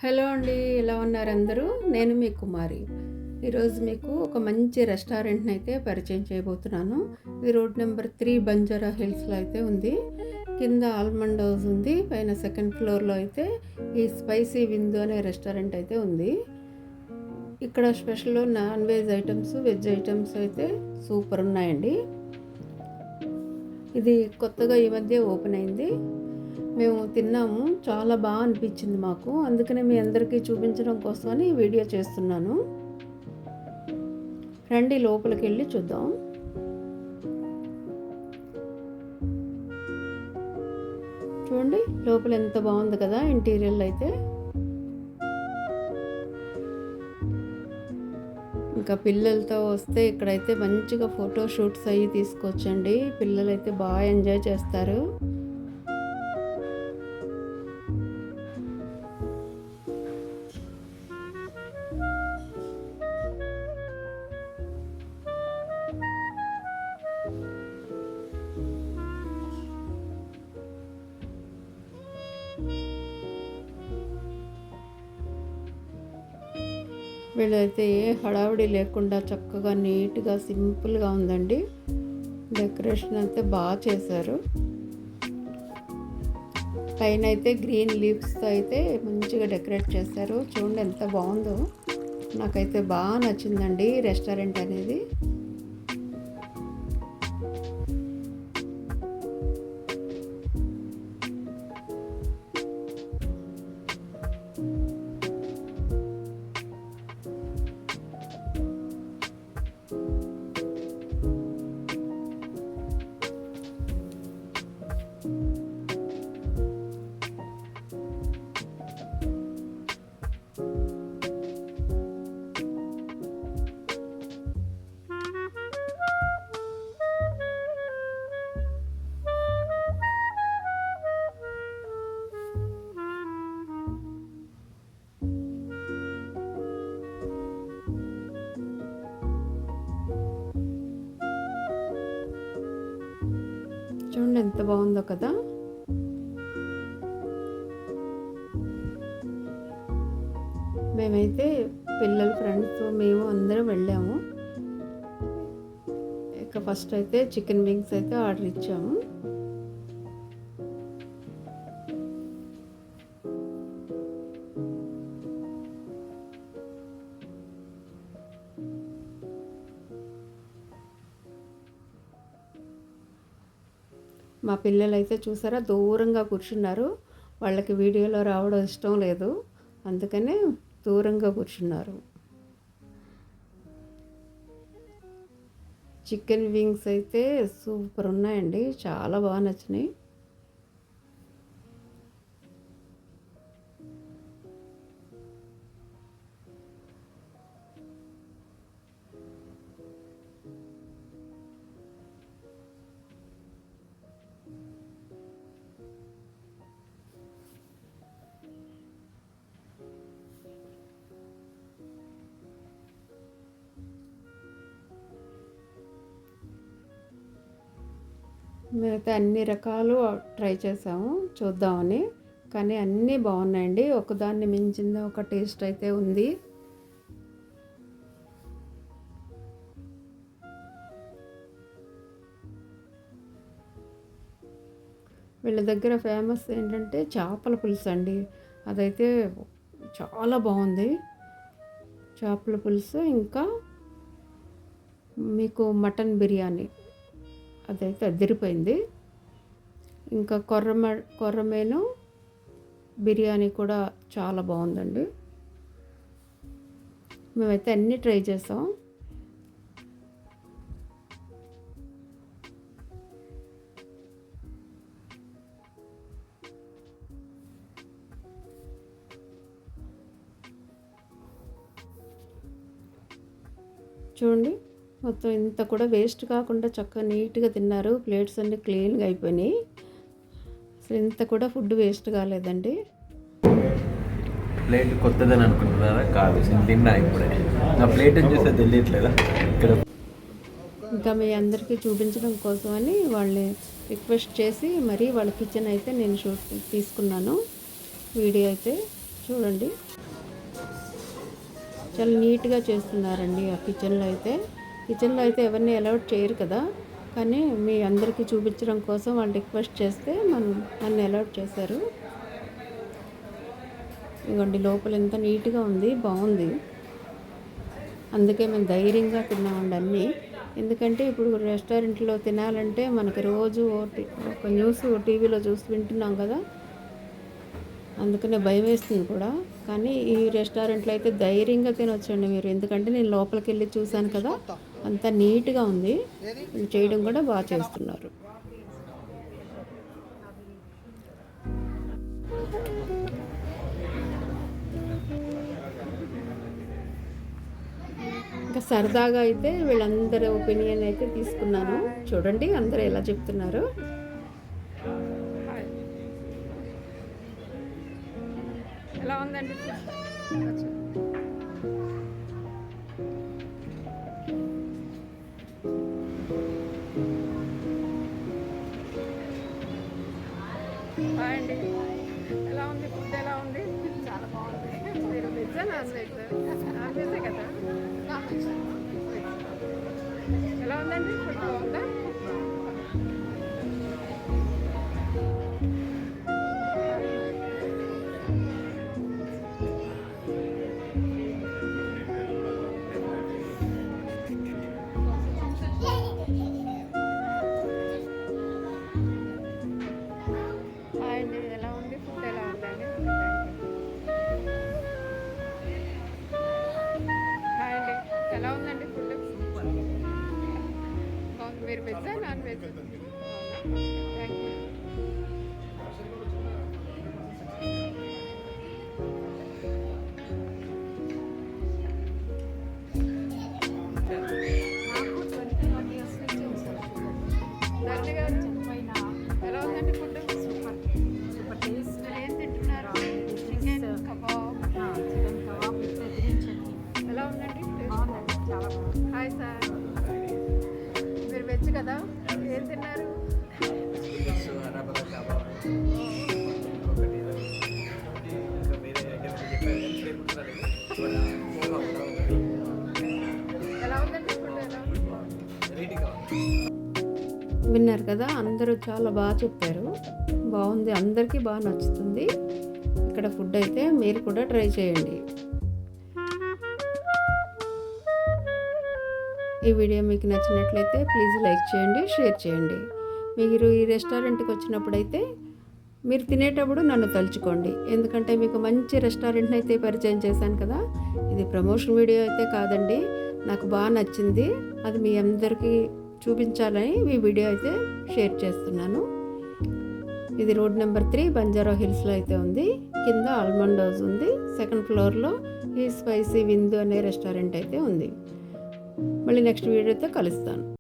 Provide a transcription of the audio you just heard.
Hello అండి, ఎలా ఉన్నారు అందరూ? నేను మీ కుమారి. ఈరోజు మీకు ఒక మంచి రెస్టారెంట్ని అయితే పరిచయం చేయబోతున్నాను. ఇది రోడ్ నెంబర్ 3 బంజారా హిల్స్లో అయితే ఉంది. కింద ఆల్మండ్ హౌస్ ఉంది. పైన సెకండ్ ఫ్లోర్లో అయితే ఈ స్పైసీ విందు అనే రెస్టారెంట్ అయితే ఉంది. ఇక్కడ special non veg items, veg items అయితే సూపర్ ఉన్నాయండి. ఇది కొత్తగా ఈ మధ్య ఓపెన్ అయింది. మేము తిన్నాము, చాలా బాగా అనిపించింది మాకు. అందుకనే మీ అందరికీ చూపించడం కోసమని వీడియో చేస్తున్నాను. రండి లోపలికి వెళ్ళి చూద్దాం. చూడండి లోపల ఎంత బాగుంది కదా ఇంటీరియర్ అయితే. ఇంకా పిల్లలతో వస్తే ఇక్కడైతే మంచిగా ఫోటో షూట్స్ అవి తీసుకోవచ్చండి. పిల్లలైతే బాగా ఎంజాయ్ చేస్తారు. వీళ్ళైతే ఏ హడావిడి లేకుండా చక్కగా నీట్గా సింపుల్గా ఉందండి. డెకరేషన్ అయితే బాగా చేశారు. పైన అయితే గ్రీన్ లీవ్స్తో అయితే మంచిగా డెకరేట్ చేశారు. చూడండి ఎంత బాగుందో. నాకైతే బాగా నచ్చిందండి రెస్టారెంట్ అనేది. చూడండి ఎంత బాగుందో కదా. మేమైతే పిల్లల ఫ్రెండ్స్ మేము అందరం వెళ్ళాము. ఇక ఫస్ట్ అయితే చికెన్ వింగ్స్ అయితే ఆర్డర్ ఇచ్చాము. మా పిల్లలైతే చూసారా దూరంగా కూర్చున్నారు. వాళ్ళకి వీడియోలో రావడం ఇష్టం లేదు, అందుకనే దూరంగా కూర్చున్నారు. చికెన్ వింగ్స్ అయితే సూపర్ ఉన్నాయండి, చాలా బాగా నచ్చినాయి. మేమైతే అన్ని రకాలు ట్రై చేసాము చూద్దామని, కానీ అన్నీ బాగున్నాయండి. ఒకదాన్ని మించింది ఒక టేస్ట్ అయితే ఉంది. వీళ్ళ దగ్గర ఫేమస్ ఏంటంటే చేపల పులుసు అండి. అదైతే చాలా బాగుంది చేపల పులుసు. ఇంకా మీకు మటన్ బిర్యానీ అదైతే అదిరిపోయింది. ఇంకా కొర్రమేను బిర్యానీ కూడా చాలా బాగుందండి. మేమైతే అన్నీ ట్రై చేసాం. చూడండి మొత్తం ఇంత కూడా వేస్ట్ కాకుండా చక్కగా నీట్గా తిన్నారు. ప్లేట్స్ అన్నీ క్లీన్గా అయిపోయినాయి. అసలు ఇంత కూడా ఫుడ్ వేస్ట్ కాలేదండి. ప్లేట్ కొత్తదని అనుకుంటున్నారా? కాదు, తిన్నా ఇప్పుడే. నా ప్లేట్ చూస్తే తెలియట్లేదా ఇక్కడ. ఇంకా మీ అందరికీ చూపించడం కోసమని వాళ్ళని రిక్వెస్ట్ చేసి మరీ వాళ్ళ కిచెన్ అయితే నేను తీసుకున్నాను. వీడియో అయితే చూడండి, చాలా నీట్గా చేస్తున్నారండి. ఆ కిచెన్లో అయితే ఎవరిని అలౌట్ చేయరు కదా, కానీ మీ అందరికీ చూపించడం కోసం వాళ్ళు రిక్వెస్ట్ చేస్తే నన్ను అలౌట్ చేశారు. ఇదిగోండి, లోపల ఎంత నీట్గా ఉంది, బాగుంది. అందుకే మేము ధైర్యంగా తిన్నామండి అన్నీ. ఎందుకంటే ఇప్పుడు రెస్టారెంట్లో తినాలంటే మనకి రోజు ఒక న్యూస్ టీవీలో చూసి వింటున్నాం కదా, అందుకనే భయం వేస్తుంది కూడా. కానీ ఈ రెస్టారెంట్లో అయితే ధైర్యంగా తినొచ్చండి మీరు, ఎందుకంటే నేను లోపలికి వెళ్ళి చూశాను కదా, అంతా నీట్గా ఉంది. వీళ్ళు చేయడం కూడా బాగా చేస్తున్నారు. ఇంకా సరదాగా అయితే వీళ్ళందరి ఒపీనియన్ అయితే తీసుకున్నాను. చూడండి అందరూ ఎలా చెప్తున్నారు. ఎలా ఉందండి? హాయ్ అండి, ఎలా ఉంది ఫుడ్? ఎలా ఉంది? చాలా బాగుంది. మీరు వెజ్జా నాన్ వెజ్? నాన్ వెజ్జే కదా. ఎలా ఉందండి ఫుడ్? బాగుందా? హాయ్ అండి, ఎలా ఉంది ఫుడ్? ఎలా ఉందండి? హాయ్ అండి, ఎలా ఉందండి ఫుడ్? బాగుంది. మీరు వెజ్జా non veg? Thank you. Dharani గారు, ఎలా ఉందండి ఫుడ్? ఏం తింటున్నారు? Chicken kebab. ఎలా ఉందండి? హాయ్ సార్, మీరు వెజ్ కదా, ఏం తిన్నారు? ఎలా ఉందండి ఫుడ్? ఎలా ఉంది? విన్నారు కదా, అందరూ చాలా బాగా చెప్పారు. బాగుంది, అందరికీ బాగా నచ్చుతుంది ఇక్కడ ఫుడ్ అయితే. మీరు కూడా ట్రై చేయండి. ఈ వీడియో మీకు నచ్చినట్లయితే ప్లీజ్ లైక్ చేయండి, షేర్ చేయండి. మీరు ఈ రెస్టారెంట్కి వచ్చినప్పుడైతే మీరు తినేటప్పుడు నన్ను తలుచుకోండి, ఎందుకంటే మీకు మంచి రెస్టారెంట్ని అయితే పరిచయం చేశాను కదా. ఇది ప్రమోషన్ వీడియో అయితే కాదండి, నాకు బాగా నచ్చింది, అది మీ అందరికీ చూపించాలని ఈ వీడియో అయితే షేర్ చేస్తున్నాను. ఇది రోడ్ నెంబర్ 3 బంజారా హిల్స్లో అయితే ఉంది. కింద ఆల్మండ్ హౌస్ ఉంది. సెకండ్ ఫ్లోర్లో ఈ స్పైసీ విందు అనే రెస్టారెంట్ అయితే ఉంది. మళ్ళీ నెక్స్ట్ వీడియోతో కలుస్తాను.